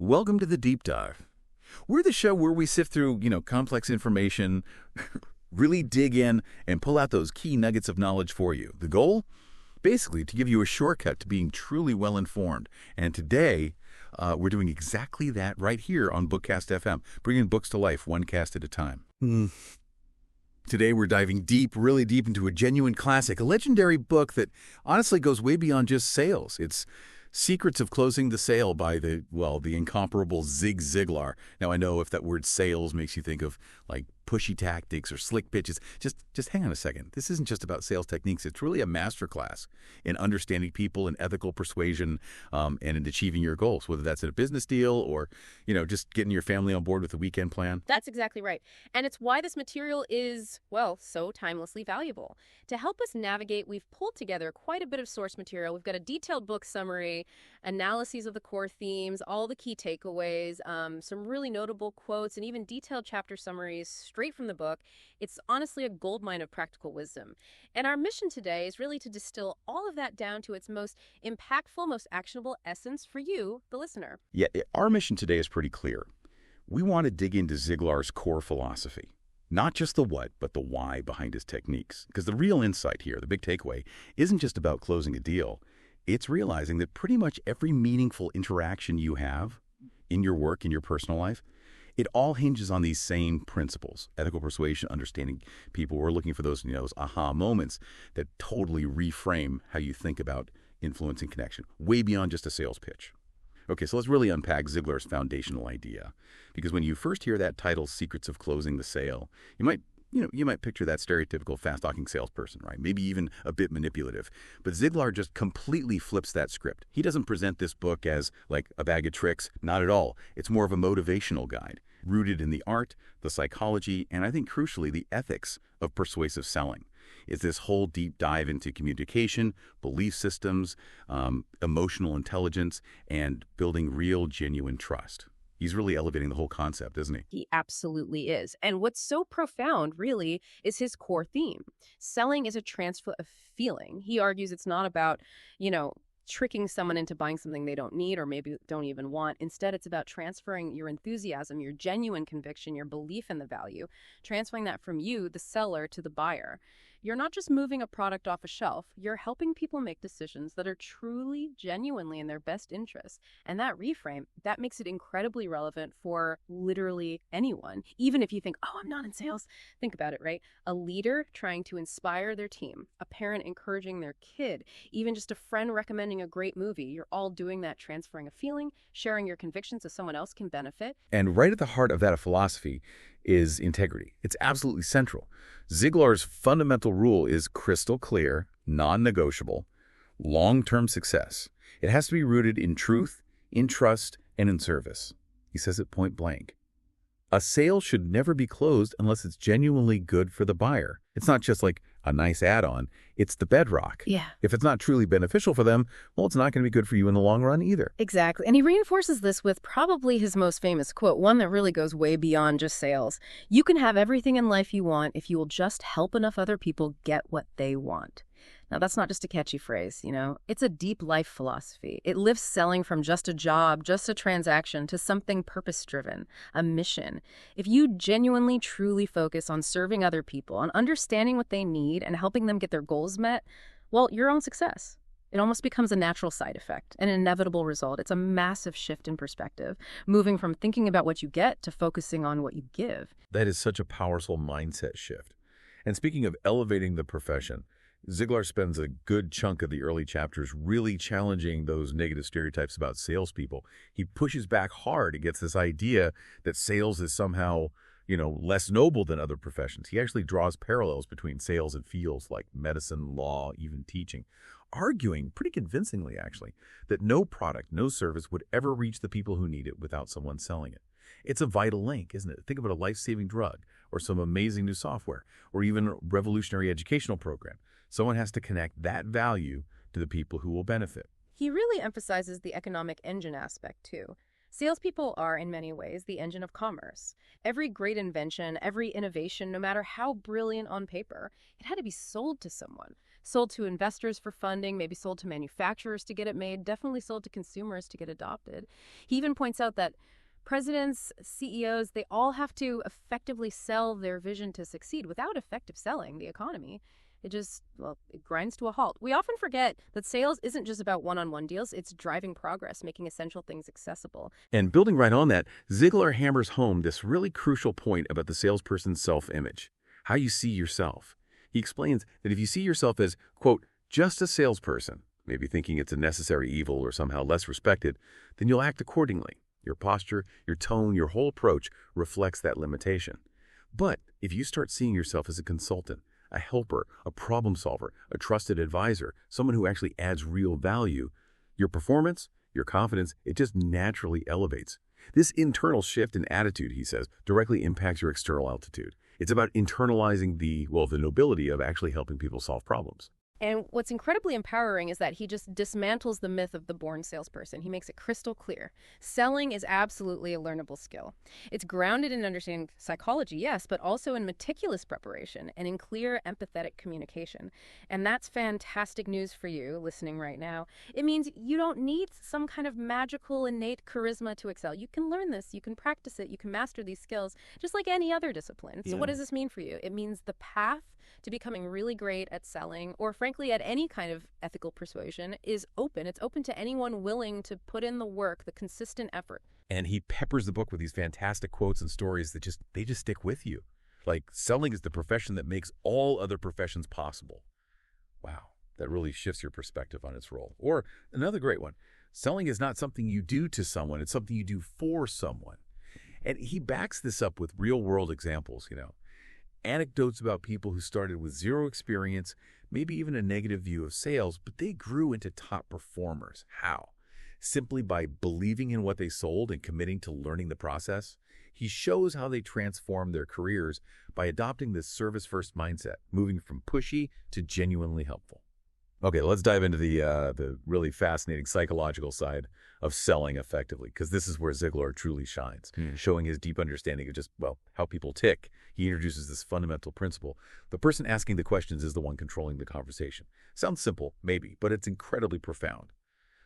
Welcome to the Deep Dive. We're the show where we sift through, complex information, really dig in, and pull out those key nuggets of knowledge for you. The goal? Basically, to give you a shortcut to being truly well-informed. And today, we're doing exactly that right here on BookCast FM, bringing books to life one cast at a time. Today, we're diving deep, really deep into a genuine classic, a legendary book that honestly goes way beyond just sales. It's Secrets of Closing the Sale by the incomparable Zig Ziglar. Now, I know if that word sales makes you think of like pushy tactics or slick pitches, just hang on a second. This isn't just about sales techniques. It's really a masterclass in understanding people and ethical persuasion and in achieving your goals, whether that's in a business deal or, just getting your family on board with a weekend plan. That's exactly right. And it's why this material is, so timelessly valuable. To help us navigate, we've pulled together quite a bit of source material. We've got a detailed book summary, analyses of the core themes, all the key takeaways, some really notable quotes, and even detailed chapter summaries straight from the book. It's honestly a goldmine of practical wisdom. And our mission today is really to distill all of that down to its most impactful, most actionable essence for you, the listener. Yeah, our mission today is pretty clear. We want to dig into Ziglar's core philosophy. Not just the what, but the why behind his techniques. Because the real insight here, the big takeaway, isn't just about closing a deal. It's realizing that pretty much every meaningful interaction you have in your work, in your personal life, it all hinges on these same principles: ethical persuasion, understanding people. We're looking for those aha moments that totally reframe how you think about influence and connection, way beyond just a sales pitch. Okay, so let's really unpack Ziglar's foundational idea. Because when you first hear that title, Secrets of Closing the Sale, you might picture that stereotypical fast-talking salesperson, right? Maybe even a bit manipulative. But Ziglar just completely flips that script. He doesn't present this book as like a bag of tricks, not at all. It's more of a motivational guide, rooted in the art, the psychology, and I think crucially, the ethics of persuasive selling. It's this whole deep dive into communication, belief systems, emotional intelligence, and building real, genuine trust. He's really elevating the whole concept, isn't he? He absolutely is. And what's so profound, really, is his core theme. Selling is a transfer of feeling. He argues it's not about, tricking someone into buying something they don't need or maybe don't even want. Instead, it's about transferring your enthusiasm, your genuine conviction, your belief in the value, transferring that from you, the seller, to the buyer. You're not just moving a product off a shelf, you're helping people make decisions that are truly, genuinely in their best interest. And that reframe, that makes it incredibly relevant for literally anyone. Even if you think, I'm not in sales. Think about it, right? A leader trying to inspire their team, a parent encouraging their kid, even just a friend recommending a great movie. You're all doing that, transferring a feeling, sharing your convictions so someone else can benefit. And right at the heart of that philosophy is integrity. It's absolutely central. Ziglar's fundamental rule is crystal clear, non-negotiable, long-term success. It has to be rooted in truth, in trust, and in service. He says it point blank. A sale should never be closed unless it's genuinely good for the buyer. It's not just like a nice add-on. It's the bedrock. Yeah. If it's not truly beneficial for them, it's not going to be good for you in the long run either. Exactly. And he reinforces this with probably his most famous quote, one that really goes way beyond just sales. You can have everything in life you want if you will just help enough other people get what they want. Now, that's not just a catchy phrase, It's a deep life philosophy. It lifts selling from just a job, just a transaction, to something purpose-driven, a mission. If you genuinely, truly focus on serving other people, on understanding what they need and helping them get their goals met, your own success. It almost becomes a natural side effect, an inevitable result. It's a massive shift in perspective, moving from thinking about what you get to focusing on what you give. That is such a powerful mindset shift. And speaking of elevating the profession, Ziglar spends a good chunk of the early chapters really challenging those negative stereotypes about salespeople. He pushes back hard against this idea that sales is somehow, less noble than other professions. He actually draws parallels between sales and fields like medicine, law, even teaching, arguing pretty convincingly, actually, that no product, no service would ever reach the people who need it without someone selling it. It's a vital link, isn't it? Think about a life-saving drug or some amazing new software or even a revolutionary educational program. Someone has to connect that value to the people who will benefit. He really emphasizes the economic engine aspect, too. Salespeople are, in many ways, the engine of commerce. Every great invention, every innovation, no matter how brilliant on paper, it had to be sold to someone. Sold to investors for funding, maybe sold to manufacturers to get it made, definitely sold to consumers to get adopted. He even points out that presidents, CEOs, they all have to effectively sell their vision to succeed. Without effective selling, the economy, it grinds to a halt. We often forget that sales isn't just about one-on-one deals. It's driving progress, making essential things accessible. And building right on that, Ziglar hammers home this really crucial point about the salesperson's self-image, how you see yourself. He explains that if you see yourself as, quote, just a salesperson, maybe thinking it's a necessary evil or somehow less respected, then you'll act accordingly. Your posture, your tone, your whole approach reflects that limitation. But if you start seeing yourself as a consultant, a helper, a problem solver, a trusted advisor, someone who actually adds real value, your performance, your confidence, it just naturally elevates. This internal shift in attitude, he says, directly impacts your external altitude. It's about internalizing the nobility of actually helping people solve problems. And what's incredibly empowering is that he just dismantles the myth of the born salesperson. He makes it crystal clear. Selling is absolutely a learnable skill. It's grounded in understanding psychology, yes, but also in meticulous preparation and in clear, empathetic communication. And that's fantastic news for you listening right now. It means you don't need some kind of magical, innate charisma to excel. You can learn this, you can practice it, you can master these skills, just like any other discipline. So what does this mean for you? It means the path to becoming really great at selling, or frankly at any kind of ethical persuasion, is open. It's open to anyone willing to put in the work, the consistent effort. And he peppers the book with these fantastic quotes and stories that just stick with you. Like, selling is the profession that makes all other professions possible. Wow, that really shifts your perspective on its role. Or another great one, selling is not something you do to someone, it's something you do for someone. And he backs this up with real-world examples, anecdotes about people who started with zero experience, maybe even a negative view of sales, but they grew into top performers. How? Simply by believing in what they sold and committing to learning the process. He shows how they transformed their careers by adopting this service-first mindset, moving from pushy to genuinely helpful. Okay, let's dive into the really fascinating psychological side of selling effectively, because this is where Ziglar truly shines, showing his deep understanding of just, how people tick. He introduces this fundamental principle. The person asking the questions is the one controlling the conversation. Sounds simple, maybe, but it's incredibly profound.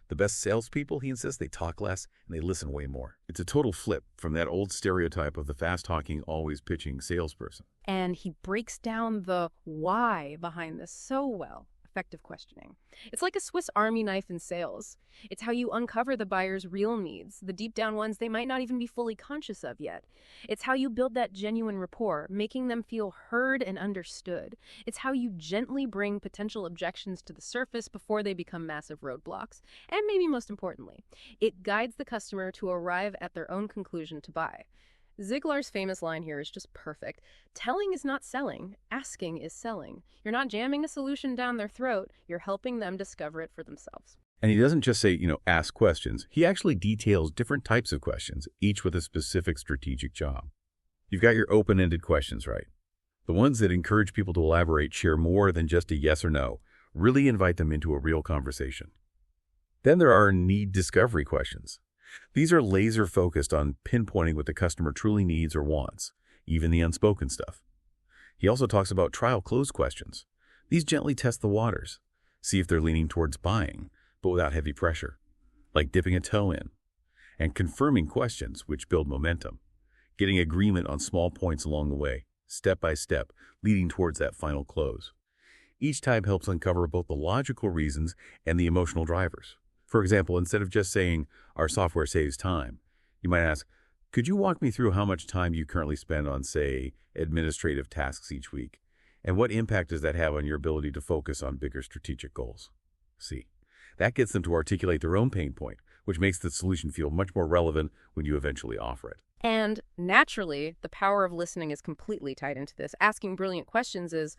The best salespeople, he insists, they talk less and they listen way more. It's a total flip from that old stereotype of the fast-talking, always pitching salesperson. And he breaks down the why behind this so well. Effective questioning. It's like a Swiss Army knife in sales. It's how you uncover the buyer's real needs, the deep down ones they might not even be fully conscious of yet. It's how you build that genuine rapport, making them feel heard and understood. It's how you gently bring potential objections to the surface before they become massive roadblocks. And maybe most importantly, it guides the customer to arrive at their own conclusion to buy. Ziglar's famous line here is just perfect. Telling is not selling. Asking is selling. You're not jamming a solution down their throat. You're helping them discover it for themselves. And he doesn't just say, ask questions. He actually details different types of questions, each with a specific strategic job. You've got your open-ended questions, right? The ones that encourage people to elaborate, share more than just a yes or no, really invite them into a real conversation. Then there are need discovery questions. These are laser-focused on pinpointing what the customer truly needs or wants, even the unspoken stuff. He also talks about trial close questions. These gently test the waters, see if they're leaning towards buying, but without heavy pressure, like dipping a toe in, and confirming questions which build momentum, getting agreement on small points along the way, step by step, leading towards that final close. Each type helps uncover both the logical reasons and the emotional drivers. For example, instead of just saying, our software saves time, you might ask, could you walk me through how much time you currently spend on, say, administrative tasks each week? And what impact does that have on your ability to focus on bigger strategic goals? See, that gets them to articulate their own pain point, which makes the solution feel much more relevant when you eventually offer it. And naturally, the power of listening is completely tied into this. Asking brilliant questions is,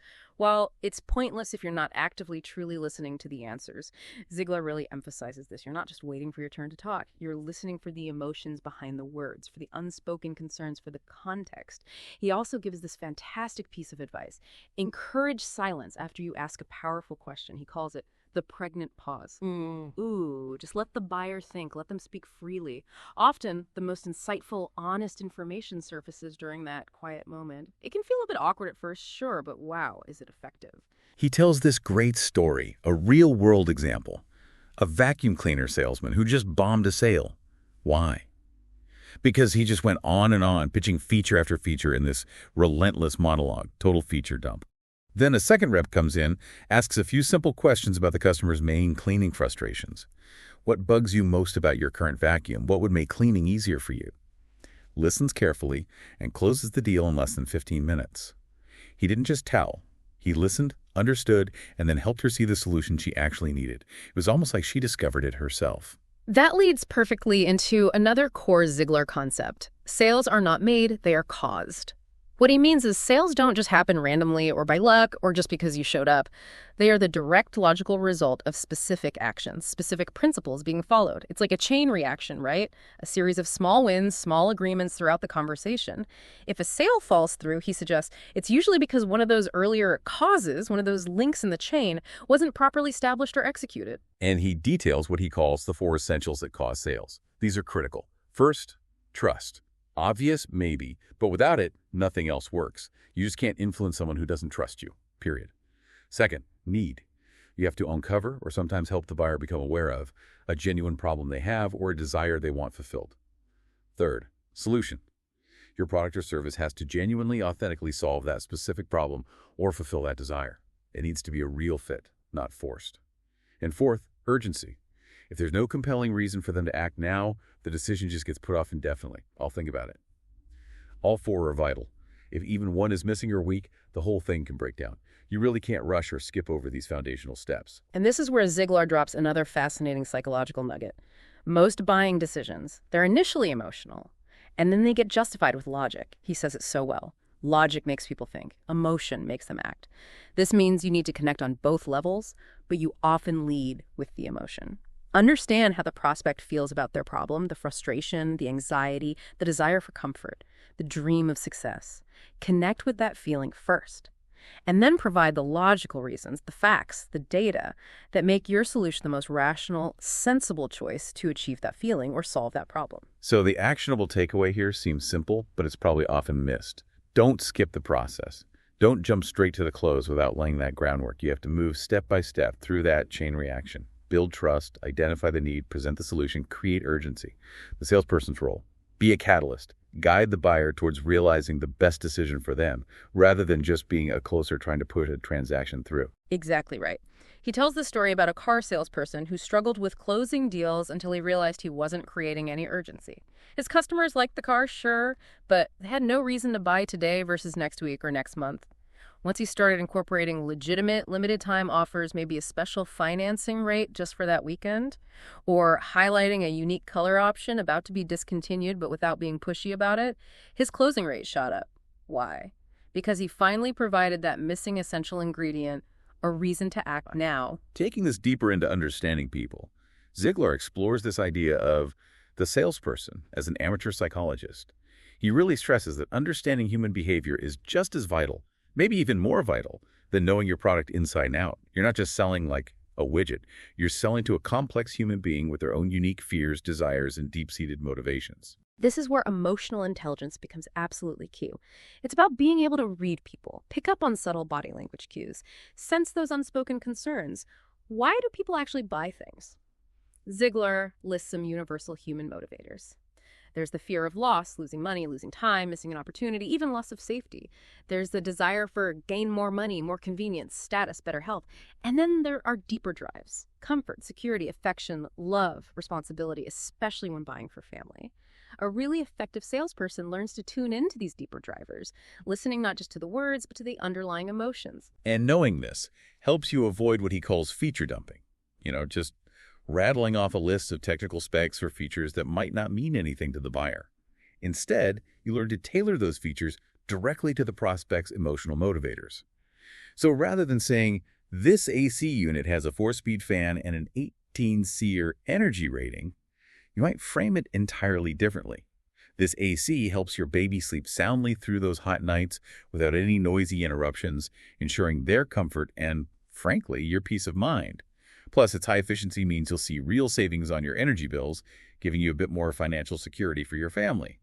it's pointless if you're not actively, truly listening to the answers. Ziglar really emphasizes this. You're not just waiting for your turn to talk. You're listening for the emotions behind the words, for the unspoken concerns, for the context. He also gives this fantastic piece of advice. Encourage silence after you ask a powerful question. He calls it the pregnant pause. Just let the buyer think. Let them speak freely. Often, the most insightful, honest information surfaces during that quiet moment. It can feel a bit awkward at first, sure, but wow, is it effective. He tells this great story, a real-world example. A vacuum cleaner salesman who just bombed a sale. Why? Because he just went on and on, pitching feature after feature in this relentless monologue, total feature dump. Then a second rep comes in, asks a few simple questions about the customer's main cleaning frustrations. What bugs you most about your current vacuum? What would make cleaning easier for you? Listens carefully and closes the deal in less than 15 minutes. He didn't just tell. He listened, understood, and then helped her see the solution she actually needed. It was almost like she discovered it herself. That leads perfectly into another core Ziglar concept. Sales are not made, they are caused. What he means is sales don't just happen randomly or by luck or just because you showed up. They are the direct logical result of specific actions, specific principles being followed. It's like a chain reaction, right? A series of small wins, small agreements throughout the conversation. If a sale falls through, he suggests, it's usually because one of those earlier causes, one of those links in the chain, wasn't properly established or executed. And he details what he calls the 4 essentials that cause sales. These are critical. First, trust. Obvious? Maybe. But without it, nothing else works. You just can't influence someone who doesn't trust you, period. Second, need. You have to uncover or sometimes help the buyer become aware of a genuine problem they have or a desire they want fulfilled. Third, solution. Your product or service has to genuinely, authentically solve that specific problem or fulfill that desire. It needs to be a real fit, not forced. And fourth, urgency. If there's no compelling reason for them to act now, the decision just gets put off indefinitely. I'll think about it. All 4 are vital. If even one is missing or weak, the whole thing can break down. You really can't rush or skip over these foundational steps. And this is where Ziglar drops another fascinating psychological nugget. Most buying decisions, they're initially emotional, and then they get justified with logic. He says it so well. Logic makes people think. Emotion makes them act. This means you need to connect on both levels, but you often lead with the emotion. Understand how the prospect feels about their problem, the frustration, the anxiety, the desire for comfort, the dream of success. Connect with that feeling first, and then provide the logical reasons, the facts, the data that make your solution the most rational, sensible choice to achieve that feeling or solve that problem. So the actionable takeaway here seems simple, but it's probably often missed. Don't skip the process. Don't jump straight to the close without laying that groundwork. You have to move step by step through that chain reaction. Build trust, identify the need, present the solution, create urgency. The salesperson's role. Be a catalyst. Guide the buyer towards realizing the best decision for them, rather than just being a closer trying to push a transaction through. Exactly right. He tells the story about a car salesperson who struggled with closing deals until he realized he wasn't creating any urgency. His customers liked the car, sure, but they had no reason to buy today versus next week or next month. Once he started incorporating legitimate limited-time offers, maybe a special financing rate just for that weekend, or highlighting a unique color option about to be discontinued but without being pushy about it, his closing rate shot up. Why? Because he finally provided that missing essential ingredient, a reason to act now. Taking this deeper into understanding people, Ziglar explores this idea of the salesperson as an amateur psychologist. He really stresses that understanding human behavior is just as vital, maybe even more vital, than knowing your product inside and out. You're not just selling like a widget. You're selling to a complex human being with their own unique fears, desires, and deep-seated motivations. This is where emotional intelligence becomes absolutely key. It's about being able to read people, pick up on subtle body language cues, sense those unspoken concerns. Why do people actually buy things? Ziglar lists some universal human motivators. There's the fear of loss, losing money, losing time, missing an opportunity, even loss of safety. There's the desire for gain more money, more convenience, status, better health. And then there are deeper drives: comfort, security, affection, love, responsibility, especially when buying for family. A really effective salesperson learns to tune into these deeper drivers, listening not just to the words, but to the underlying emotions. And knowing this helps you avoid what he calls feature dumping. Just rattling off a list of technical specs or features that might not mean anything to the buyer. Instead, you learn to tailor those features directly to the prospect's emotional motivators. So rather than saying, this AC unit has a 4-speed fan and an 18-SEER energy rating, you might frame it entirely differently. This AC helps your baby sleep soundly through those hot nights without any noisy interruptions, ensuring their comfort and, frankly, your peace of mind. Plus, its high efficiency means you'll see real savings on your energy bills, giving you a bit more financial security for your family.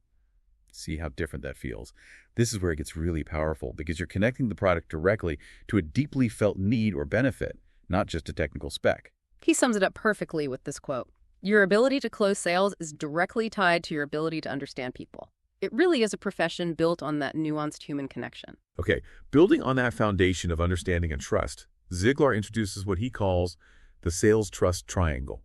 See how different that feels? This is where it gets really powerful because you're connecting the product directly to a deeply felt need or benefit, not just a technical spec. He sums it up perfectly with this quote. Your ability to close sales is directly tied to your ability to understand people. It really is a profession built on that nuanced human connection. Okay, building on that foundation of understanding and trust, Ziglar introduces what he calls the sales trust triangle: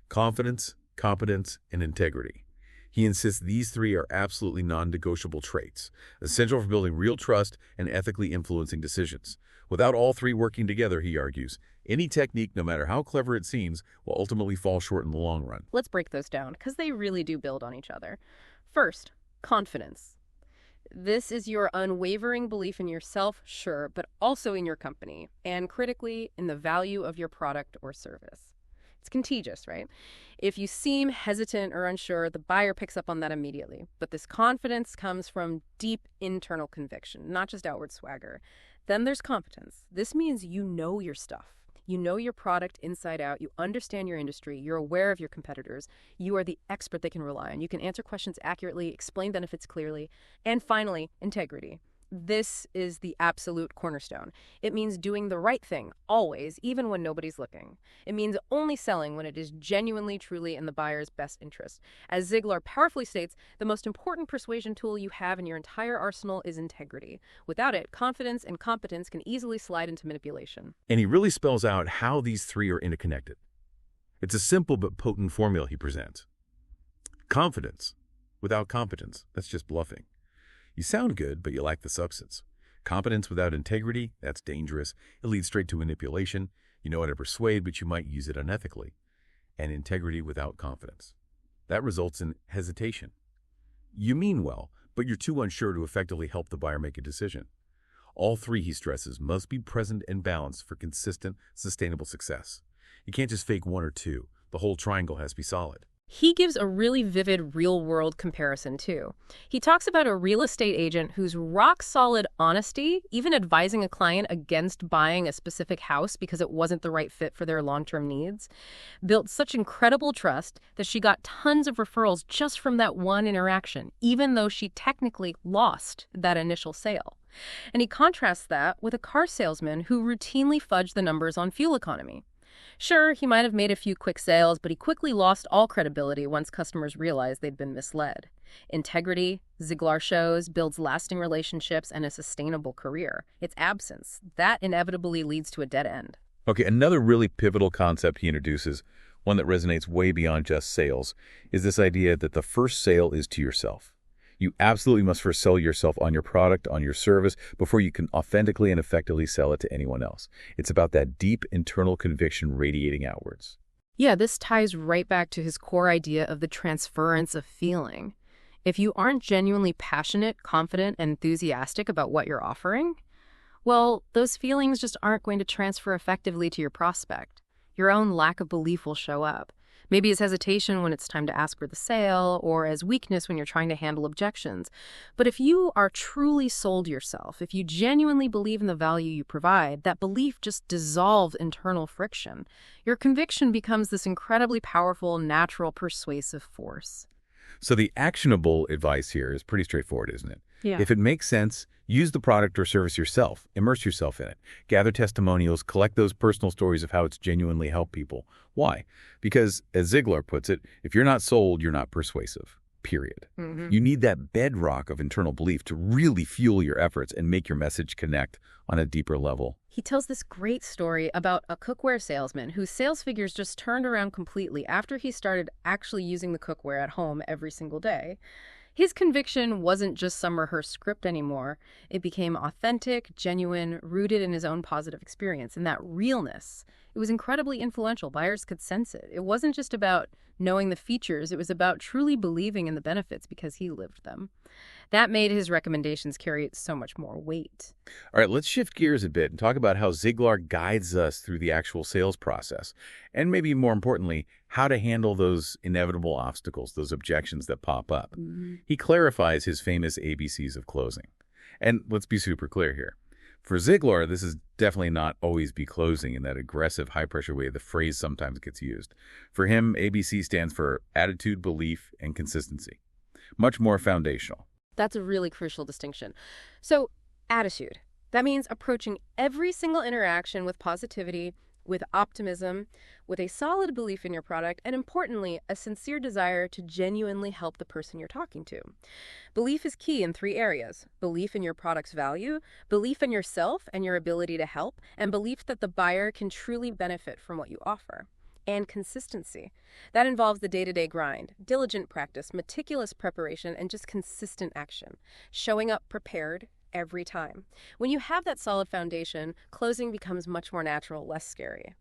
confidence, competence, and integrity. He insists these three are absolutely non-negotiable traits, essential for building real trust and ethically influencing decisions. Without all three working together, he argues, any technique, no matter how clever it seems, will ultimately fall short in the long run. Let's break those down, because they really do build on each other. First, confidence. This is your unwavering belief in yourself, sure, but also in your company, and critically, in the value of your product or service. It's contagious, right? If you seem hesitant or unsure, the buyer picks up on that immediately. But this confidence comes from deep internal conviction, not just outward swagger. Then there's competence. This means you know your stuff. You know your product inside out. You understand your industry. You're aware of your competitors. You are the expert they can rely on. You can answer questions accurately, explain benefits clearly. And finally, integrity. This is the absolute cornerstone. It means doing the right thing, always, even when nobody's looking. It means only selling when it is genuinely, truly in the buyer's best interest. As Ziglar powerfully states, the most important persuasion tool you have in your entire arsenal is integrity. Without it, confidence and competence can easily slide into manipulation. And he really spells out how these three are interconnected. It's a simple but potent formula he presents. Confidence without competence, that's just bluffing. You sound good, but you lack the substance. Competence without integrity, that's dangerous. It leads straight to manipulation. You know how to persuade, but you might use it unethically. And integrity without confidence. That results in hesitation. You mean well, but you're too unsure to effectively help the buyer make a decision. All three, he stresses, must be present and balanced for consistent, sustainable success. You can't just fake one or two. The whole triangle has to be solid. He gives a really vivid real-world comparison, too. He talks about a real estate agent whose rock-solid honesty, even advising a client against buying a specific house because it wasn't the right fit for their long-term needs, built such incredible trust that she got tons of referrals just from that one interaction, even though she technically lost that initial sale. And he contrasts that with a car salesman who routinely fudged the numbers on fuel economy. Sure, he might have made a few quick sales, but he quickly lost all credibility once customers realized they'd been misled. Integrity, Ziglar shows, builds lasting relationships and a sustainable career. Its absence, that inevitably leads to a dead end. Okay, another really pivotal concept he introduces, one that resonates way beyond just sales, is this idea that the first sale is to yourself. You absolutely must first sell yourself on your product, on your service, before you can authentically and effectively sell it to anyone else. It's about that deep internal conviction radiating outwards. Yeah, this ties right back to his core idea of the transference of feeling. If you aren't genuinely passionate, confident, and enthusiastic about what you're offering, well, those feelings just aren't going to transfer effectively to your prospect. Your own lack of belief will show up. Maybe as hesitation when it's time to ask for the sale, or as weakness when you're trying to handle objections. But if you are truly sold yourself, if you genuinely believe in the value you provide, that belief just dissolves internal friction. Your conviction becomes this incredibly powerful, natural, persuasive force. So the actionable advice here is pretty straightforward, isn't it? Yeah. If it makes sense, use the product or service yourself. Immerse yourself in it. Gather testimonials. Collect those personal stories of how it's genuinely helped people. Why? Because, as Ziglar puts it, if you're not sold, you're not persuasive. Period. Mm-hmm. You need that bedrock of internal belief to really fuel your efforts and make your message connect on a deeper level. He tells this great story about a cookware salesman whose sales figures just turned around completely after he started actually using the cookware at home every single day. His conviction wasn't just some rehearsed script anymore. It became authentic, genuine, rooted in his own positive experience. And that realness, it was incredibly influential. Buyers could sense it. It wasn't just about knowing the features. It was about truly believing in the benefits because he lived them. That made his recommendations carry so much more weight. All right, let's shift gears a bit and talk about how Ziglar guides us through the actual sales process. And maybe more importantly, how to handle those inevitable obstacles, those objections that pop up. Mm-hmm. He clarifies his famous ABCs of closing. And let's be super clear here. For Ziglar, this is definitely not always be closing in that aggressive, high-pressure way the phrase sometimes gets used. For him, ABC stands for attitude, belief, and consistency. Much more foundational. That's a really crucial distinction. So, attitude. That means approaching every single interaction with positivity, with optimism, with a solid belief in your product, and importantly, a sincere desire to genuinely help the person you're talking to. Belief is key in three areas: belief in your product's value, belief in yourself and your ability to help, and belief that the buyer can truly benefit from what you offer. And consistency. That involves the day-to-day grind, diligent practice, meticulous preparation, and just consistent action. Showing up prepared every time. When you have that solid foundation, closing becomes much more natural, less scary.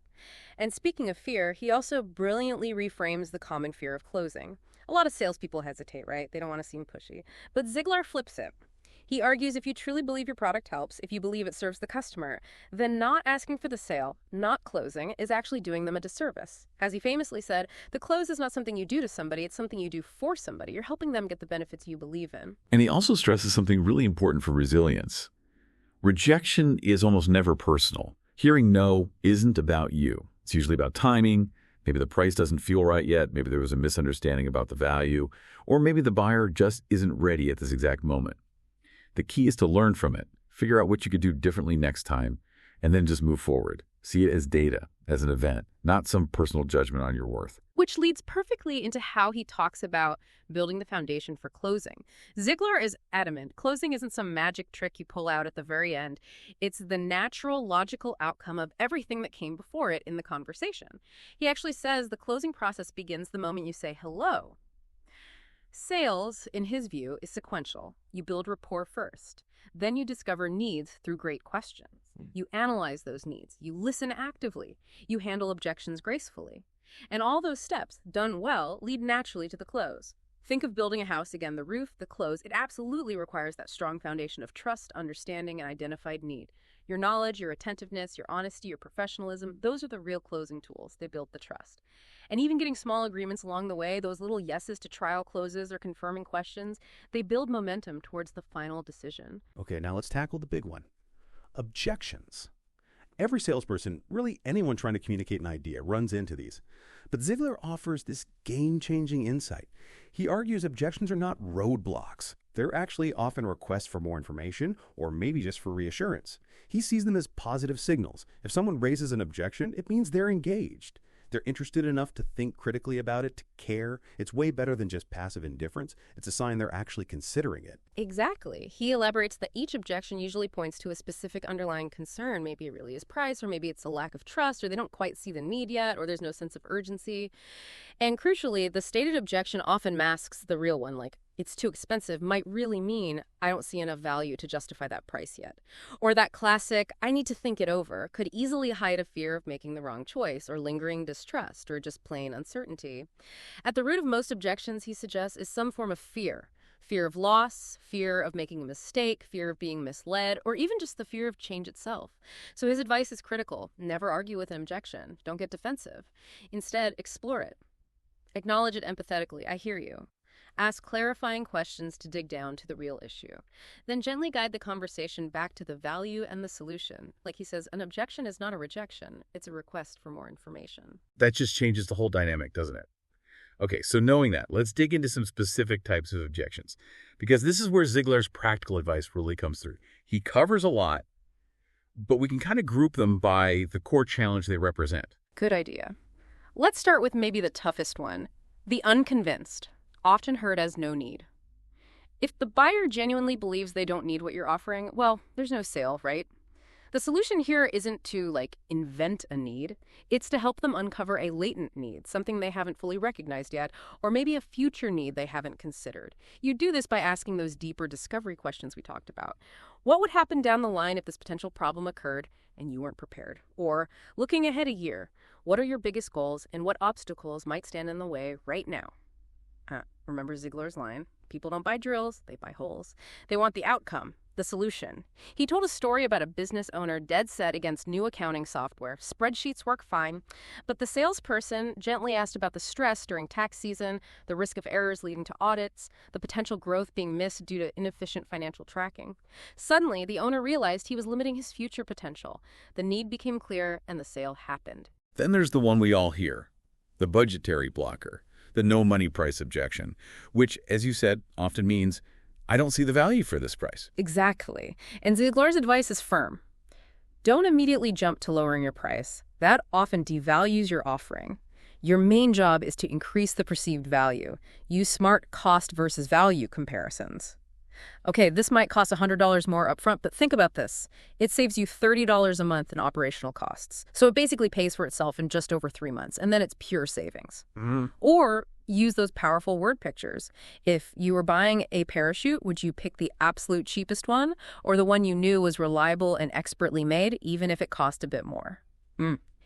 And speaking of fear, he also brilliantly reframes the common fear of closing. A lot of salespeople hesitate, right? They don't want to seem pushy. But Ziglar flips it. He argues if you truly believe your product helps, if you believe it serves the customer, then not asking for the sale, not closing, is actually doing them a disservice. As he famously said, the close is not something you do to somebody, it's something you do for somebody. You're helping them get the benefits you believe in. And he also stresses something really important for resilience. Rejection is almost never personal. Hearing no isn't about you. It's usually about timing. Maybe the price doesn't feel right yet. Maybe there was a misunderstanding about the value. Or maybe the buyer just isn't ready at this exact moment. The key is to learn from it, figure out what you could do differently next time, and then just move forward. See it as data, as an event, not some personal judgment on your worth. Which leads perfectly into how he talks about building the foundation for closing. Ziglar is adamant. Closing isn't some magic trick you pull out at the very end. It's the natural, logical outcome of everything that came before it in the conversation. He actually says the closing process begins the moment you say hello. Sales, in his view, is sequential. You build rapport first. Then you discover needs through great questions. You analyze those needs. You listen actively. You handle objections gracefully. And all those steps, done well, lead naturally to the close. Think of building a house again, the roof, the close. It absolutely requires that strong foundation of trust, understanding, and identified need. Your knowledge, your attentiveness, your honesty, your professionalism, those are the real closing tools. They build the trust. And even getting small agreements along the way, those little yeses to trial closes or confirming questions, they build momentum towards the final decision. Okay, now let's tackle the big one. Objections. Every salesperson, really anyone trying to communicate an idea, runs into these. But Ziglar offers this game-changing insight. He argues objections are not roadblocks. They're actually often requests for more information or maybe just for reassurance. He sees them as positive signals. If someone raises an objection, it means they're engaged. They're interested enough to think critically about it, to care. It's way better than just passive indifference. It's a sign they're actually considering it. Exactly. He elaborates that each objection usually points to a specific underlying concern. Maybe it really is price, or maybe it's a lack of trust, or they don't quite see the need yet, or there's no sense of urgency. And crucially, the stated objection often masks the real one, like, it's too expensive, might really mean I don't see enough value to justify that price yet. Or that classic, I need to think it over, could easily hide a fear of making the wrong choice, or lingering distrust, or just plain uncertainty. At the root of most objections, he suggests, is some form of fear. Fear of loss, fear of making a mistake, fear of being misled, or even just the fear of change itself. So his advice is critical. Never argue with an objection. Don't get defensive. Instead, explore it. Acknowledge it empathetically. I hear you. Ask clarifying questions to dig down to the real issue. Then gently guide the conversation back to the value and the solution. Like he says, an objection is not a rejection. It's a request for more information. That just changes the whole dynamic, doesn't it? Okay, so knowing that, let's dig into some specific types of objections, because this is where Ziglar's practical advice really comes through. He covers a lot, but we can kind of group them by the core challenge they represent. Good idea. Let's start with maybe the toughest one, the unconvinced, often heard as no need. If the buyer genuinely believes they don't need what you're offering, well, there's no sale, right? The solution here isn't to, invent a need. It's to help them uncover a latent need, something they haven't fully recognized yet, or maybe a future need they haven't considered. You do this by asking those deeper discovery questions we talked about. What would happen down the line if this potential problem occurred and you weren't prepared? Or, looking ahead a year, what are your biggest goals and what obstacles might stand in the way right now? Remember Ziglar's line, people don't buy drills, they buy holes. They want the outcome, the solution. He told a story about a business owner dead set against new accounting software. Spreadsheets work fine, but the salesperson gently asked about the stress during tax season, the risk of errors leading to audits, the potential growth being missed due to inefficient financial tracking. Suddenly, the owner realized he was limiting his future potential. The need became clear, and the sale happened. Then there's the one we all hear, the budgetary blocker, the no money price objection, which, as you said, often means I don't see the value for this price. Exactly. And Ziglar's advice is firm. Don't immediately jump to lowering your price. That often devalues your offering. Your main job is to increase the perceived value. Use smart cost versus value comparisons. Okay, this might cost $100 more upfront, but think about this. It saves you $30 a month in operational costs. So it basically pays for itself in just over 3 months, and then it's pure savings. Or use those powerful word pictures. If you were buying a parachute, would you pick the absolute cheapest one or the one you knew was reliable and expertly made, even if it cost a bit more?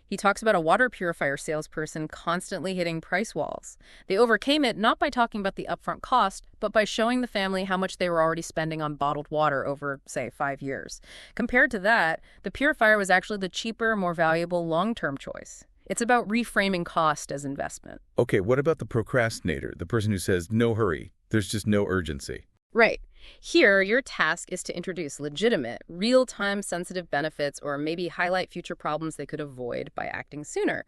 He talks about a water purifier salesperson constantly hitting price walls. They overcame it not by talking about the upfront cost, but by showing the family how much they were already spending on bottled water over, say, 5 years. Compared to that, the purifier was actually the cheaper, more valuable long-term choice. It's about reframing cost as investment. Okay, what about the procrastinator, the person who says, no hurry, there's just no urgency? Right. Here, your task is to introduce legitimate, real-time sensitive benefits or maybe highlight future problems they could avoid by acting sooner.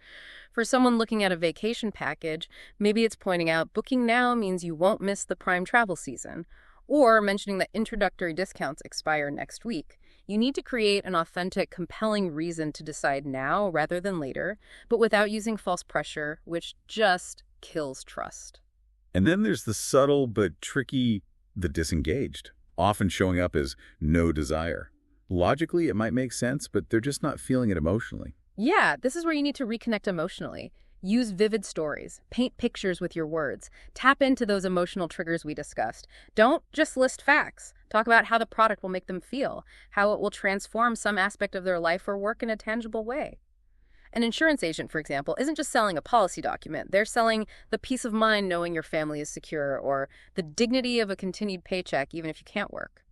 For someone looking at a vacation package, maybe it's pointing out booking now means you won't miss the prime travel season, or mentioning that introductory discounts expire next week. You need to create an authentic, compelling reason to decide now rather than later, but without using false pressure, which just kills trust. And then there's the subtle but tricky the disengaged, often showing up as no desire. Logically, it might make sense, but they're just not feeling it emotionally. Yeah, this is where you need to reconnect emotionally. Use vivid stories. Paint pictures with your words. Tap into those emotional triggers we discussed. Don't just list facts. Talk about how the product will make them feel, how it will transform some aspect of their life or work in a tangible way. An insurance agent, for example, isn't just selling a policy document. They're selling the peace of mind knowing your family is secure or the dignity of a continued paycheck even if you can't work.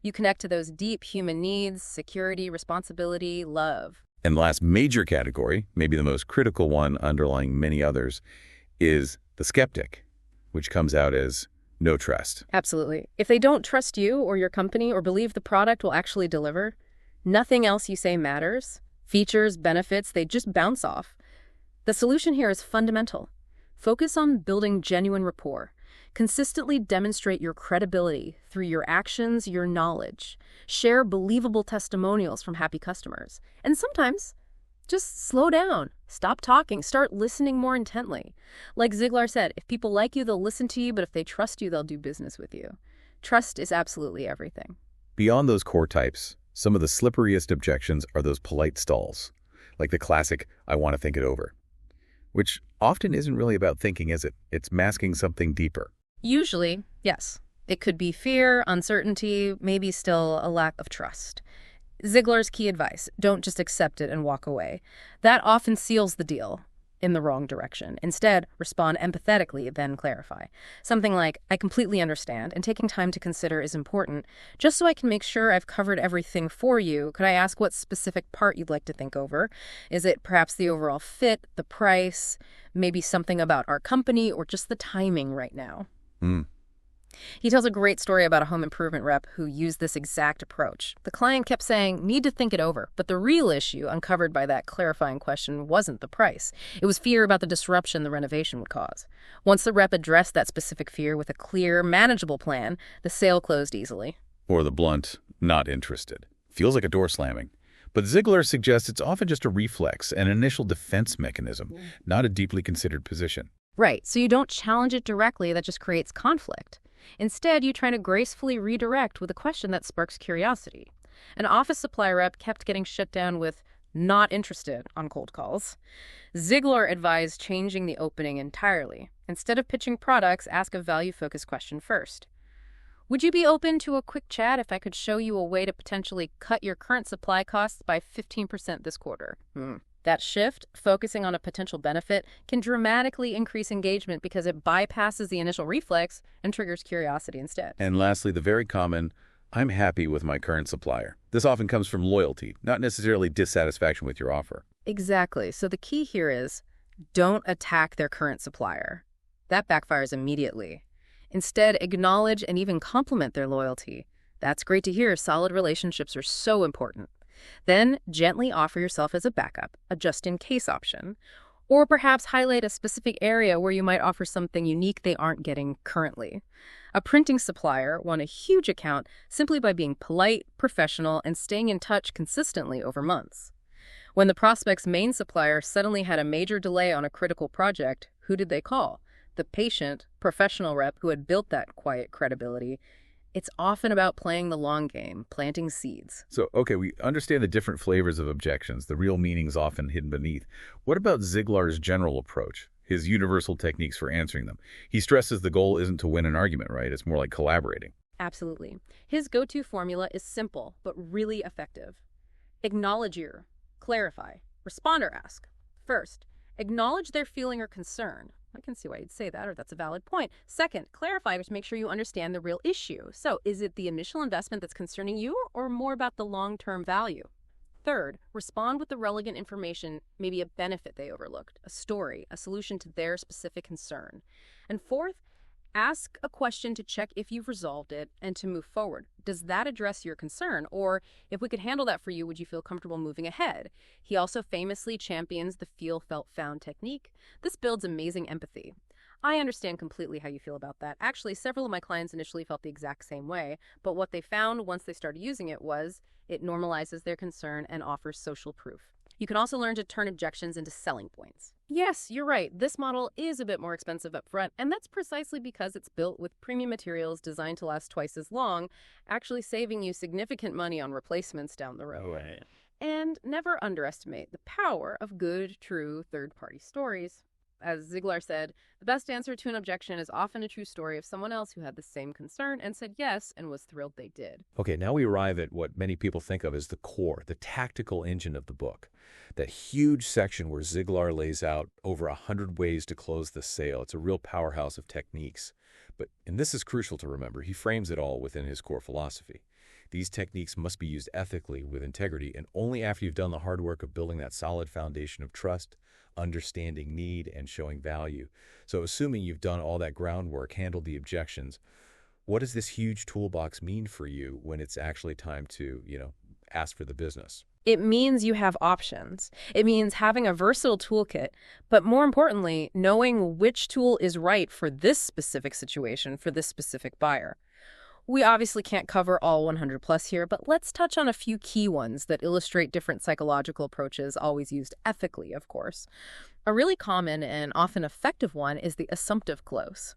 You connect to those deep human needs, security, responsibility, love. And the last major category, maybe the most critical one underlying many others, is the skeptic, which comes out as no trust. Absolutely. If they don't trust you or your company or believe the product will actually deliver, nothing else you say matters. Features, benefits, they just bounce off. The solution here is fundamental. Focus on building genuine rapport. Consistently demonstrate your credibility through your actions, your knowledge. Share believable testimonials from happy customers. And sometimes, just slow down. Stop talking. Start listening more intently. Like Ziglar said, if people like you, they'll listen to you, but if they trust you, they'll do business with you. Trust is absolutely everything. Beyond those core types, some of the slipperiest objections are those polite stalls, like the classic, I want to think it over, which often isn't really about thinking, is it? It's masking something deeper. Usually, yes. It could be fear, uncertainty, maybe still a lack of trust. Ziglar's key advice, don't just accept it and walk away. That often seals the deal in the wrong direction. Instead, respond empathetically, then clarify. Something like, I completely understand, and taking time to consider is important. Just so I can make sure I've covered everything for you, could I ask what specific part you'd like to think over? Is it perhaps the overall fit, the price, maybe something about our company, or just the timing right now? He tells a great story about a home improvement rep who used this exact approach. The client kept saying, need to think it over. But the real issue uncovered by that clarifying question wasn't the price. It was fear about the disruption the renovation would cause. Once the rep addressed that specific fear with a clear, manageable plan, the sale closed easily. Or the blunt, not interested. Feels like a door slamming. But Ziglar suggests it's often just a reflex, an initial defense mechanism, not a deeply considered position. Right, so you don't challenge it directly, that just creates conflict. Instead, you try to gracefully redirect with a question that sparks curiosity. An office supply rep kept getting shut down with not interested on cold calls. Ziglar advised changing the opening entirely. Instead of pitching products, ask a value-focused question first. Would you be open to a quick chat if I could show you a way to potentially cut your current supply costs by 15% this quarter? That shift, focusing on a potential benefit, can dramatically increase engagement because it bypasses the initial reflex and triggers curiosity instead. And lastly, the very common, I'm happy with my current supplier. This often comes from loyalty, not necessarily dissatisfaction with your offer. Exactly. So the key here is don't attack their current supplier. That backfires immediately. Instead, acknowledge and even compliment their loyalty. That's great to hear. Solid relationships are so important. Then gently offer yourself as a backup, a just-in-case option, or perhaps highlight a specific area where you might offer something unique they aren't getting currently. A printing supplier won a huge account simply by being polite, professional, and staying in touch consistently over months. When the prospect's main supplier suddenly had a major delay on a critical project, who did they call? The patient, professional rep who had built that quiet credibility. It's often about playing the long game, planting seeds. So, okay, we understand the different flavors of objections, the real meanings often hidden beneath. What about Ziglar's general approach, his universal techniques for answering them? He stresses the goal isn't to win an argument, right? It's more like collaborating. Absolutely. His go-to formula is simple, but really effective. Acknowledge your, clarify, respond or ask. First, acknowledge their feeling or concern. I can see why you'd say that, or that's a valid point. Second, clarify to make sure you understand the real issue. So, is it the initial investment that's concerning you, or more about the long-term value? Third, respond with the relevant information, maybe a benefit they overlooked, a story, a solution to their specific concern. And fourth, ask a question to check if you've resolved it and to move forward. Does that address your concern? Or if we could handle that for you, would you feel comfortable moving ahead? He also famously champions the feel, felt, found technique. This builds amazing empathy. I understand completely how you feel about that. Actually, several of my clients initially felt the exact same way, but what they found once they started using it was it normalizes their concern and offers social proof. You can also learn to turn objections into selling points. Yes, you're right. This model is a bit more expensive up front, and that's precisely because it's built with premium materials designed to last twice as long, actually saving you significant money on replacements down the road. Right. And never underestimate the power of good, true third-party stories. As Ziglar said, the best answer to an objection is often a true story of someone else who had the same concern and said yes and was thrilled they did. Okay, now we arrive at what many people think of as the core, the tactical engine of the book. That huge section where Ziglar lays out over 100 ways to close the sale. It's a real powerhouse of techniques. And this is crucial to remember, he frames it all within his core philosophy. These techniques must be used ethically, with integrity, and only after you've done the hard work of building that solid foundation of trust, understanding need, and showing value. So assuming you've done all that groundwork, handled the objections, what does this huge toolbox mean for you when it's actually time to, ask for the business? It means you have options. It means having a versatile toolkit, but more importantly, knowing which tool is right for this specific situation, for this specific buyer. We obviously can't cover all 100 plus here, but let's touch on a few key ones that illustrate different psychological approaches, always used ethically, of course. A really common and often effective one is the assumptive close.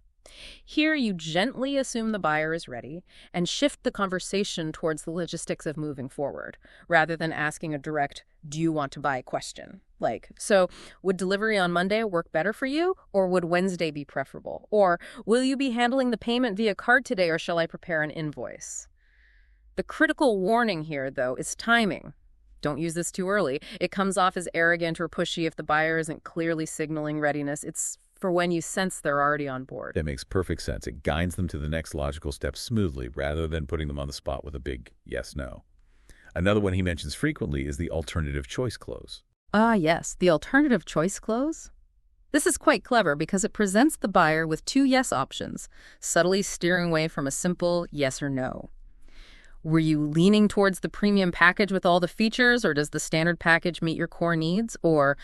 Here, you gently assume the buyer is ready and shift the conversation towards the logistics of moving forward, rather than asking a direct, do you want to buy question? Like, so would delivery on Monday work better for you, or would Wednesday be preferable? Or will you be handling the payment via card today, or shall I prepare an invoice? The critical warning here, though, is timing. Don't use this too early. It comes off as arrogant or pushy if the buyer isn't clearly signaling readiness. It's for when you sense they're already on board. That makes perfect sense. It guides them to the next logical step smoothly, rather than putting them on the spot with a big yes-no. Another one he mentions frequently is the alternative choice close. Yes, the alternative choice close. This is quite clever because it presents the buyer with two yes options, subtly steering away from a simple yes or no. Were you leaning towards the premium package with all the features, or does the standard package meet your core needs? Or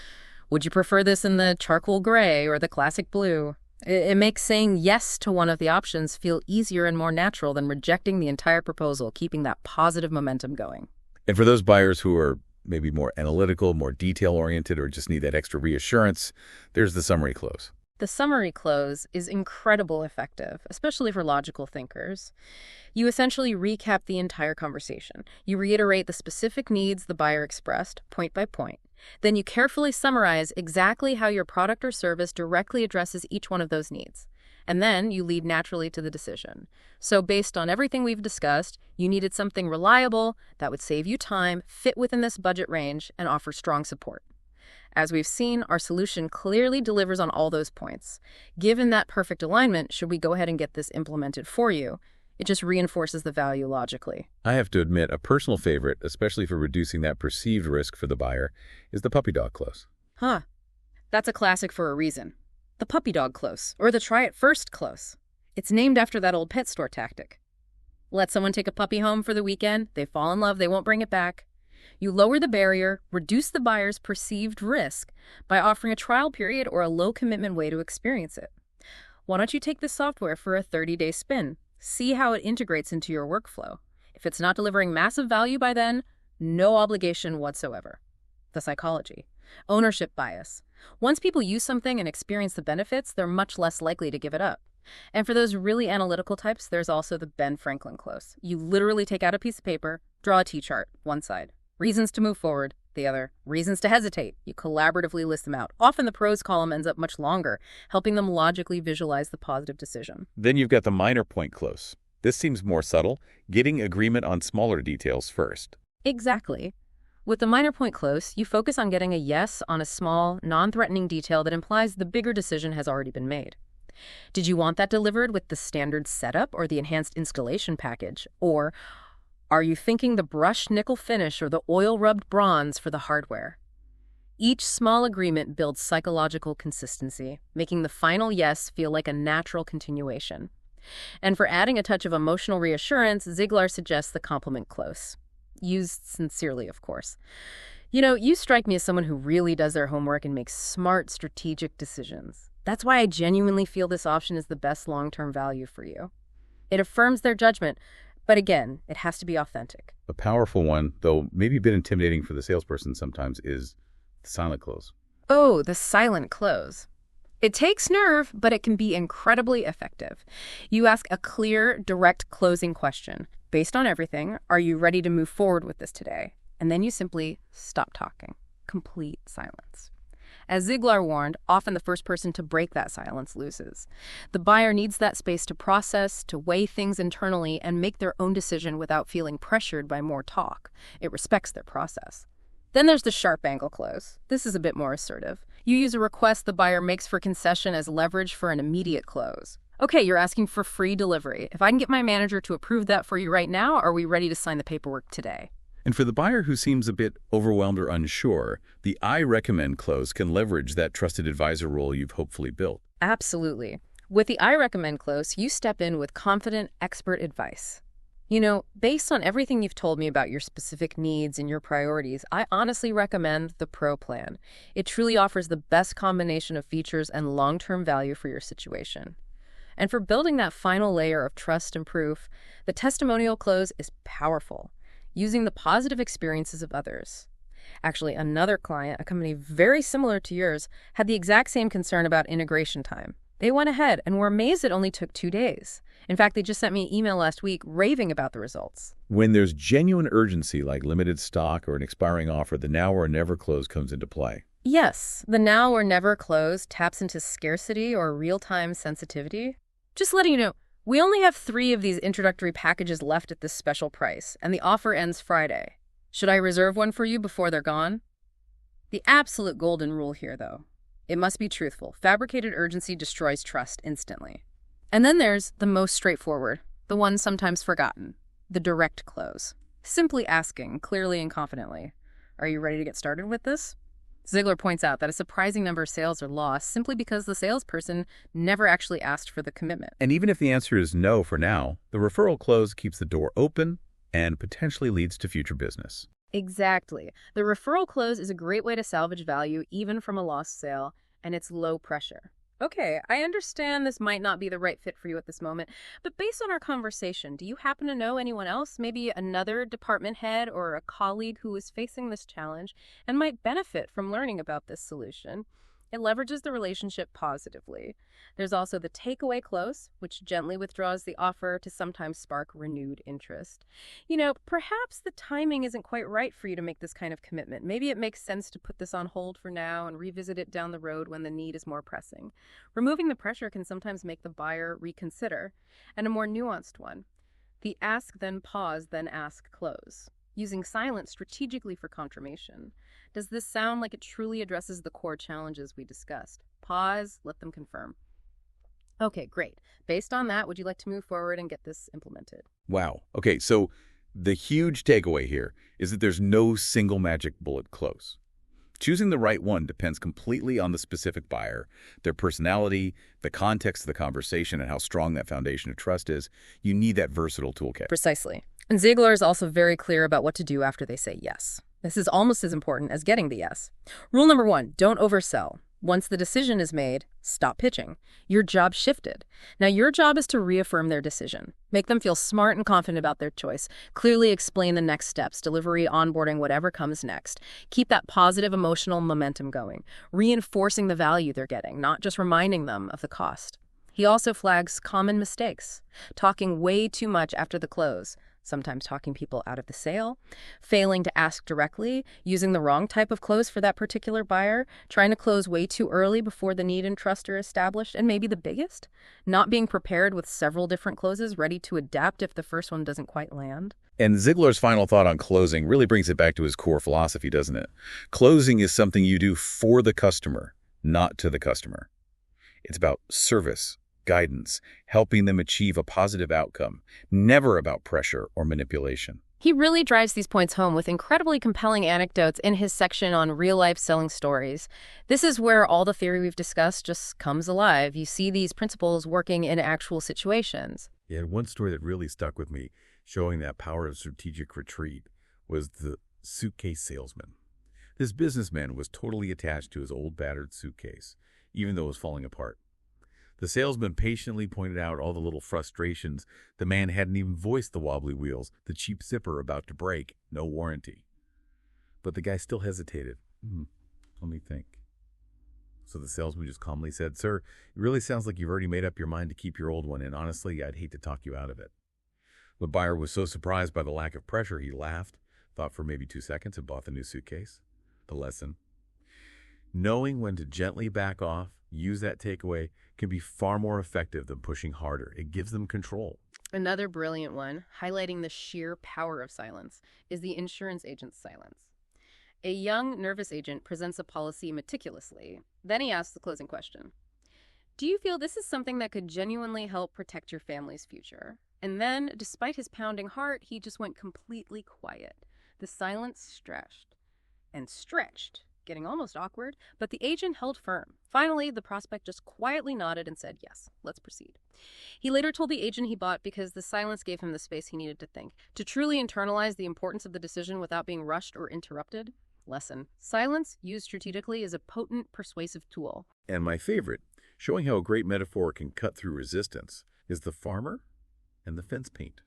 would you prefer this in the charcoal gray or the classic blue? It makes saying yes to one of the options feel easier and more natural than rejecting the entire proposal, keeping that positive momentum going. And for those buyers who are maybe more analytical, more detail-oriented, or just need that extra reassurance, there's the summary close. The summary close is incredibly effective, especially for logical thinkers. You essentially recap the entire conversation. You reiterate the specific needs the buyer expressed, point by point. Then you carefully summarize exactly how your product or service directly addresses each one of those needs. And then you lead naturally to the decision. So based on everything we've discussed, you needed something reliable that would save you time, fit within this budget range, and offer strong support. As we've seen, our solution clearly delivers on all those points. Given that perfect alignment, should we go ahead and get this implemented for you? It just reinforces the value logically. I have to admit, a personal favorite, especially for reducing that perceived risk for the buyer, is the puppy dog close. That's a classic for a reason. The puppy dog close, or the try it first close. It's named after that old pet store tactic. Let someone take a puppy home for the weekend, they fall in love, they won't bring it back. You lower the barrier, reduce the buyer's perceived risk by offering a trial period or a low-commitment way to experience it. Why don't you take this software for a 30-day spin? See how it integrates into your workflow. If it's not delivering massive value by then, no obligation whatsoever. The psychology. Ownership bias. Once people use something and experience the benefits, they're much less likely to give it up. And for those really analytical types, there's also the Ben Franklin close. You literally take out a piece of paper, draw a T-chart, one side. Reasons to move forward, the other. Reasons to hesitate. You collaboratively list them out. Often the pros column ends up much longer, helping them logically visualize the positive decision. Then you've got the minor point close. This seems more subtle, getting agreement on smaller details first. Exactly. With the minor point close, you focus on getting a yes on a small, non-threatening detail that implies the bigger decision has already been made. Did you want that delivered with the standard setup or the enhanced installation package? Or are you thinking the brushed nickel finish or the oil-rubbed bronze for the hardware? Each small agreement builds psychological consistency, making the final yes feel like a natural continuation. And for adding a touch of emotional reassurance, Ziglar suggests the compliment close. Used sincerely, of course. You know, you strike me as someone who really does their homework and makes smart, strategic decisions. That's why I genuinely feel this option is the best long-term value for you. It affirms their judgment, but again, it has to be authentic. A powerful one, though maybe a bit intimidating for the salesperson sometimes, is the silent close. Oh, the silent close. It takes nerve, but it can be incredibly effective. You ask a clear, direct closing question. Based on everything, are you ready to move forward with this today? And then you simply stop talking. Complete silence. As Ziglar warned, often the first person to break that silence loses. The buyer needs that space to process, to weigh things internally, and make their own decision without feeling pressured by more talk. It respects their process. Then there's the sharp angle close. This is a bit more assertive. You use a request the buyer makes for concession as leverage for an immediate close. Okay, you're asking for free delivery. If I can get my manager to approve that for you right now, are we ready to sign the paperwork today? And for the buyer who seems a bit overwhelmed or unsure, the I recommend close can leverage that trusted advisor role you've hopefully built. Absolutely. With the I recommend close, you step in with confident, expert advice. You know, based on everything you've told me about your specific needs and your priorities, I honestly recommend the Pro plan. It truly offers the best combination of features and long-term value for your situation. And for building that final layer of trust and proof, the testimonial close is powerful, using the positive experiences of others. Actually, another client, a company very similar to yours, had the exact same concern about integration time. They went ahead and were amazed it only took 2 days. In fact, they just sent me an email last week raving about the results. When there's genuine urgency like limited stock or an expiring offer, the now or never close comes into play. Yes, the now or never close taps into scarcity or real-time sensitivity. Just letting you know, we only have 3 of these introductory packages left at this special price, and the offer ends Friday. Should I reserve one for you before they're gone? The absolute golden rule here, though. It must be truthful. Fabricated urgency destroys trust instantly. And then there's the most straightforward, the one sometimes forgotten, the direct close. Simply asking, clearly and confidently, are you ready to get started with this? Ziglar points out that a surprising number of sales are lost simply because the salesperson never actually asked for the commitment. And even if the answer is no for now, the referral close keeps the door open and potentially leads to future business. Exactly. The referral close is a great way to salvage value even from a lost sale, and it's low pressure. Okay, I understand this might not be the right fit for you at this moment, but based on our conversation, do you happen to know anyone else, maybe another department head or a colleague who is facing this challenge and might benefit from learning about this solution? It leverages the relationship positively. There's also the takeaway close, which gently withdraws the offer to sometimes spark renewed interest. You know, perhaps the timing isn't quite right for you to make this kind of commitment. Maybe it makes sense to put this on hold for now and revisit it down the road when the need is more pressing. Removing the pressure can sometimes make the buyer reconsider. And a more nuanced one, the ask, then pause, then ask close, using silence strategically for confirmation. Does this sound like it truly addresses the core challenges we discussed? Pause, let them confirm. Okay, great. Based on that, would you like to move forward and get this implemented? Wow. Okay, so the huge takeaway here is that there's no single magic bullet close. Choosing the right one depends completely on the specific buyer, their personality, the context of the conversation, and how strong that foundation of trust is. You need that versatile toolkit. Precisely. And Ziglar is also very clear about what to do after they say yes. This is almost as important as getting the yes. Rule number 1, don't oversell. Once the decision is made, stop pitching. Your job shifted. Now your job is to reaffirm their decision. Make them feel smart and confident about their choice. Clearly explain the next steps, delivery, onboarding, whatever comes next. Keep that positive emotional momentum going, reinforcing the value they're getting, not just reminding them of the cost. He also flags common mistakes, talking way too much after the close, sometimes talking people out of the sale, failing to ask directly, using the wrong type of close for that particular buyer, trying to close way too early before the need and trust are established, and maybe the biggest, not being prepared with several different closes, ready to adapt if the first one doesn't quite land. And Ziglar's final thought on closing really brings it back to his core philosophy, doesn't it? Closing is something you do for the customer, not to the customer. It's about service, guidance, helping them achieve a positive outcome, never about pressure or manipulation. He really drives these points home with incredibly compelling anecdotes in his section on real-life selling stories. This is where all the theory we've discussed just comes alive. You see these principles working in actual situations. Yeah, and one story that really stuck with me, showing that power of strategic retreat, was the suitcase salesman. This businessman was totally attached to his old battered suitcase, even though it was falling apart. The salesman patiently pointed out all the little frustrations. The man hadn't even voiced the wobbly wheels, the cheap zipper about to break, no warranty. But the guy still hesitated. Let me think. So the salesman just calmly said, "Sir, it really sounds like you've already made up your mind to keep your old one, and honestly, I'd hate to talk you out of it." The buyer was so surprised by the lack of pressure, he laughed, thought for maybe 2 seconds, and bought the new suitcase. The lesson: knowing when to gently back off, use that takeaway, can be far more effective than pushing harder. It gives them control. Another brilliant one, highlighting the sheer power of silence, is the insurance agent's silence. A young, nervous agent presents a policy meticulously. Then he asks the closing question. Do you feel this is something that could genuinely help protect your family's future? And then, despite his pounding heart, he just went completely quiet. The silence stretched and stretched, getting almost awkward, but the agent held firm. Finally, the prospect just quietly nodded and said, yes, let's proceed. He later told the agent he bought because the silence gave him the space he needed to think, to truly internalize the importance of the decision without being rushed or interrupted. Lesson: silence, used strategically, is a potent, persuasive tool. And my favorite, showing how a great metaphor can cut through resistance, is the farmer and the fence paint.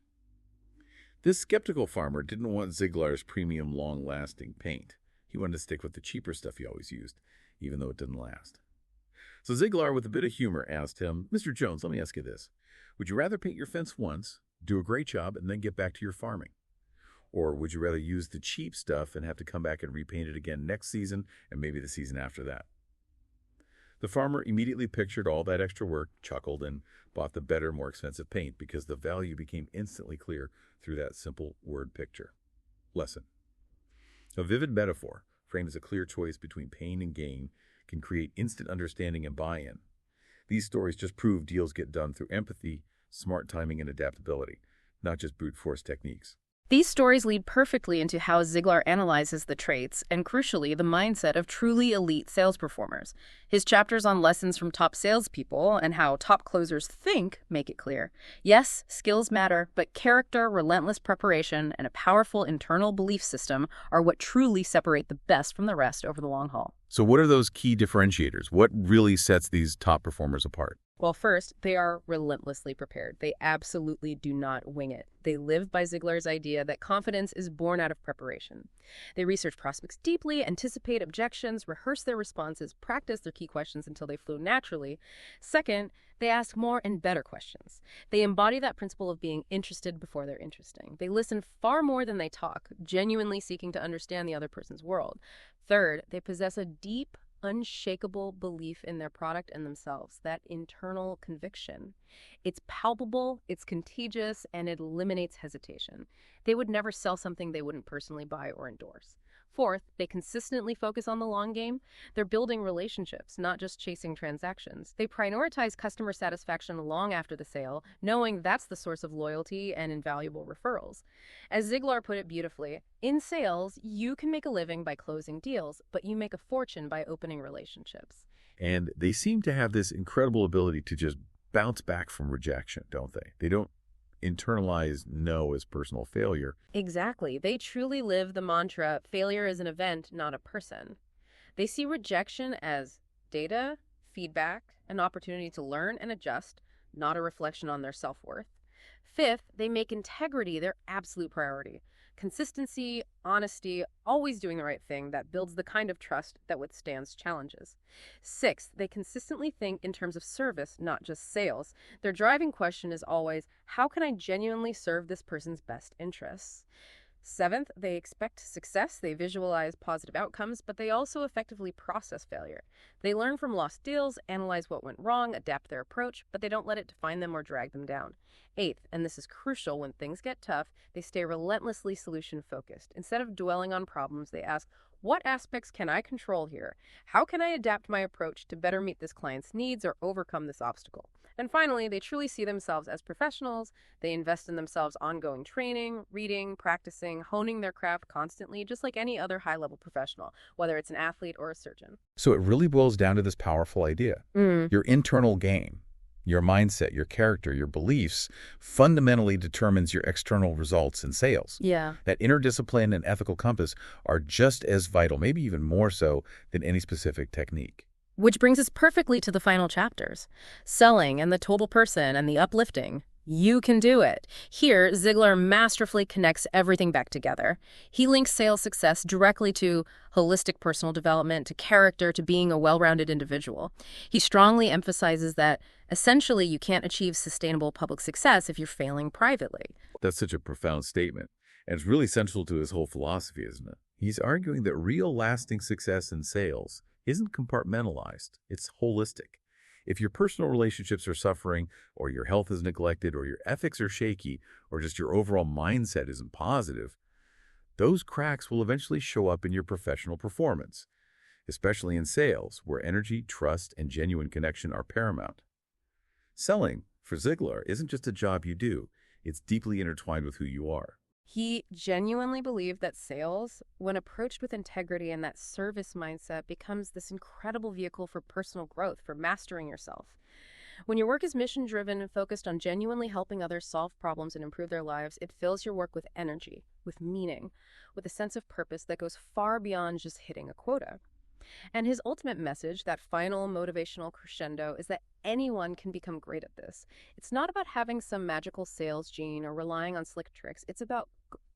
This skeptical farmer didn't want Ziglar's premium, long-lasting paint. He wanted to stick with the cheaper stuff he always used, even though it didn't last. So Ziglar, with a bit of humor, asked him, "Mr. Jones, let me ask you this. Would you rather paint your fence once, do a great job, and then get back to your farming? Or would you rather use the cheap stuff and have to come back and repaint it again next season and maybe the season after that?" The farmer immediately pictured all that extra work, chuckled, and bought the better, more expensive paint because the value became instantly clear through that simple word picture. Lesson: a vivid metaphor, framed as a clear choice between pain and gain, can create instant understanding and buy-in. These stories just prove deals get done through empathy, smart timing, and adaptability, not just brute force techniques. These stories lead perfectly into how Ziglar analyzes the traits and, crucially, the mindset of truly elite sales performers. His chapters on lessons from top salespeople and how top closers think make it clear. Yes, skills matter, but character, relentless preparation, and a powerful internal belief system are what truly separate the best from the rest over the long haul. So what are those key differentiators? What really sets these top performers apart? Well, first, they are relentlessly prepared. They absolutely do not wing it. They live by Ziglar's idea that confidence is born out of preparation. They research prospects deeply, anticipate objections, rehearse their responses, practice their key questions until they flow naturally. Second, they ask more and better questions. They embody that principle of being interested before they're interesting. They listen far more than they talk, genuinely seeking to understand the other person's world. Third, they possess a deep, unshakable belief in their product and themselves, that internal conviction. It's palpable, it's contagious, and it eliminates hesitation. They would never sell something they wouldn't personally buy or endorse. Fourth, they consistently focus on the long game. They're building relationships, not just chasing transactions. They prioritize customer satisfaction long after the sale, knowing that's the source of loyalty and invaluable referrals. As Ziglar put it beautifully, in sales, you can make a living by closing deals, but you make a fortune by opening relationships. And they seem to have this incredible ability to just bounce back from rejection, don't they? They don't internalize no as personal failure. Exactly. They truly live the mantra, failure is an event, not a person. They see rejection as Data, feedback, an opportunity to learn and adjust, not a reflection on their self-worth. Fifth, they make integrity their absolute priority. Consistency, honesty, always doing the right thing that builds the kind of trust that withstands challenges. Sixth, they consistently think in terms of service, not just sales. Their driving question is always, how can I genuinely serve this person's best interests? Seventh, they expect success, they visualize positive outcomes, but they also effectively process failure. They learn from lost deals, analyze what went wrong, adapt their approach, but they don't let it define them or drag them down. Eighth, and this is crucial when things get tough, they stay relentlessly solution-focused. Instead of dwelling on problems, they ask, what aspects can I control here? How can I adapt my approach to better meet this client's needs or overcome this obstacle? And finally, they truly see themselves as professionals. They invest in themselves ongoing training, reading, practicing, honing their craft constantly, just like any other high-level professional, whether it's an athlete or a surgeon. So it really boils down to this powerful idea. Your internal game, your mindset, your character, your beliefs fundamentally determines your external results in sales. Yeah. That inner discipline and ethical compass are just as vital, maybe even more so than any specific technique. Which brings us perfectly to the final chapters. Selling and the total person and the uplifting. You can do it. Here, Ziglar masterfully connects everything back together. He links sales success directly to holistic personal development, to character, to being a well-rounded individual. He strongly emphasizes that, essentially, you can't achieve sustainable public success if you're failing privately. That's such a profound statement, and it's really central to his whole philosophy, isn't it? He's arguing that real lasting success in sales isn't compartmentalized, it's holistic. If your personal relationships are suffering, or your health is neglected, or your ethics are shaky, or just your overall mindset isn't positive, those cracks will eventually show up in your professional performance, especially in sales, where energy, trust, and genuine connection are paramount. Selling, for Ziglar, isn't just a job you do, it's deeply intertwined with who you are. He genuinely believed that sales, when approached with integrity and that service mindset, becomes this incredible vehicle for personal growth, for mastering yourself. When your work is mission-driven and focused on genuinely helping others solve problems and improve their lives, it fills your work with energy, with meaning, with a sense of purpose that goes far beyond just hitting a quota. And his ultimate message, that final motivational crescendo, is that anyone can become great at this. It's not about having some magical sales gene or relying on slick tricks. It's about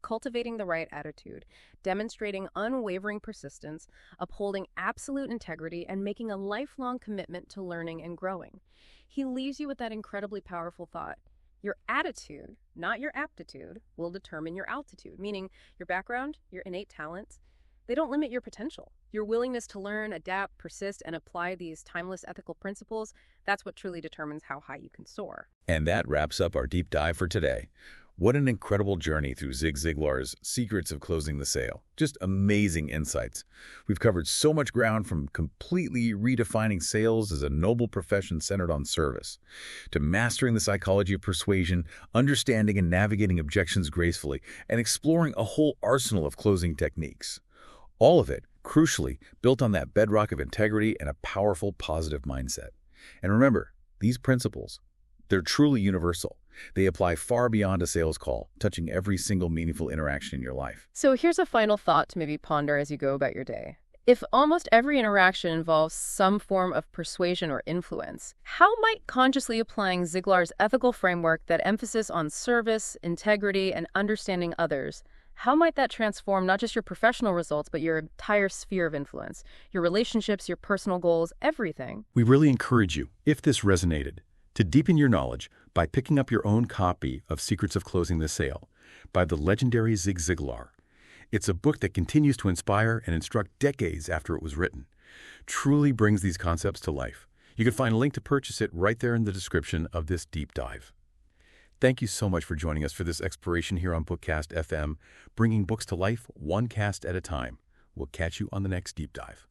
cultivating the right attitude, demonstrating unwavering persistence, upholding absolute integrity, and making a lifelong commitment to learning and growing. He leaves you with that incredibly powerful thought. Your attitude, not your aptitude, will determine your altitude, meaning your background, your innate talents, they don't limit your potential. Your willingness to learn, adapt, persist, and apply these timeless ethical principles, that's what truly determines how high you can soar. And that wraps up our deep dive for today. What an incredible journey through Zig Ziglar's Secrets of Closing the Sale. Just amazing insights. We've covered so much ground, from completely redefining sales as a noble profession centered on service, to mastering the psychology of persuasion, understanding and navigating objections gracefully, and exploring a whole arsenal of closing techniques. All of it, crucially, built on that bedrock of integrity and a powerful positive mindset. And remember, these principles, they're truly universal. They apply far beyond a sales call, touching every single meaningful interaction in your life. So here's a final thought to maybe ponder as you go about your day. If almost every interaction involves some form of persuasion or influence, how might consciously applying Ziglar's ethical framework, that emphasis on service, integrity, and understanding others, how might that transform not just your professional results, but your entire sphere of influence, your relationships, your personal goals, everything? We really encourage you, if this resonated, to deepen your knowledge by picking up your own copy of Secrets of Closing the Sale by the legendary Zig Ziglar. It's a book that continues to inspire and instruct decades after it was written. Truly brings these concepts to life. You can find a link to purchase it right there in the description of this deep dive. Thank you so much for joining us for this exploration here on BookCast FM, bringing books to life one cast at a time. We'll catch you on the next deep dive.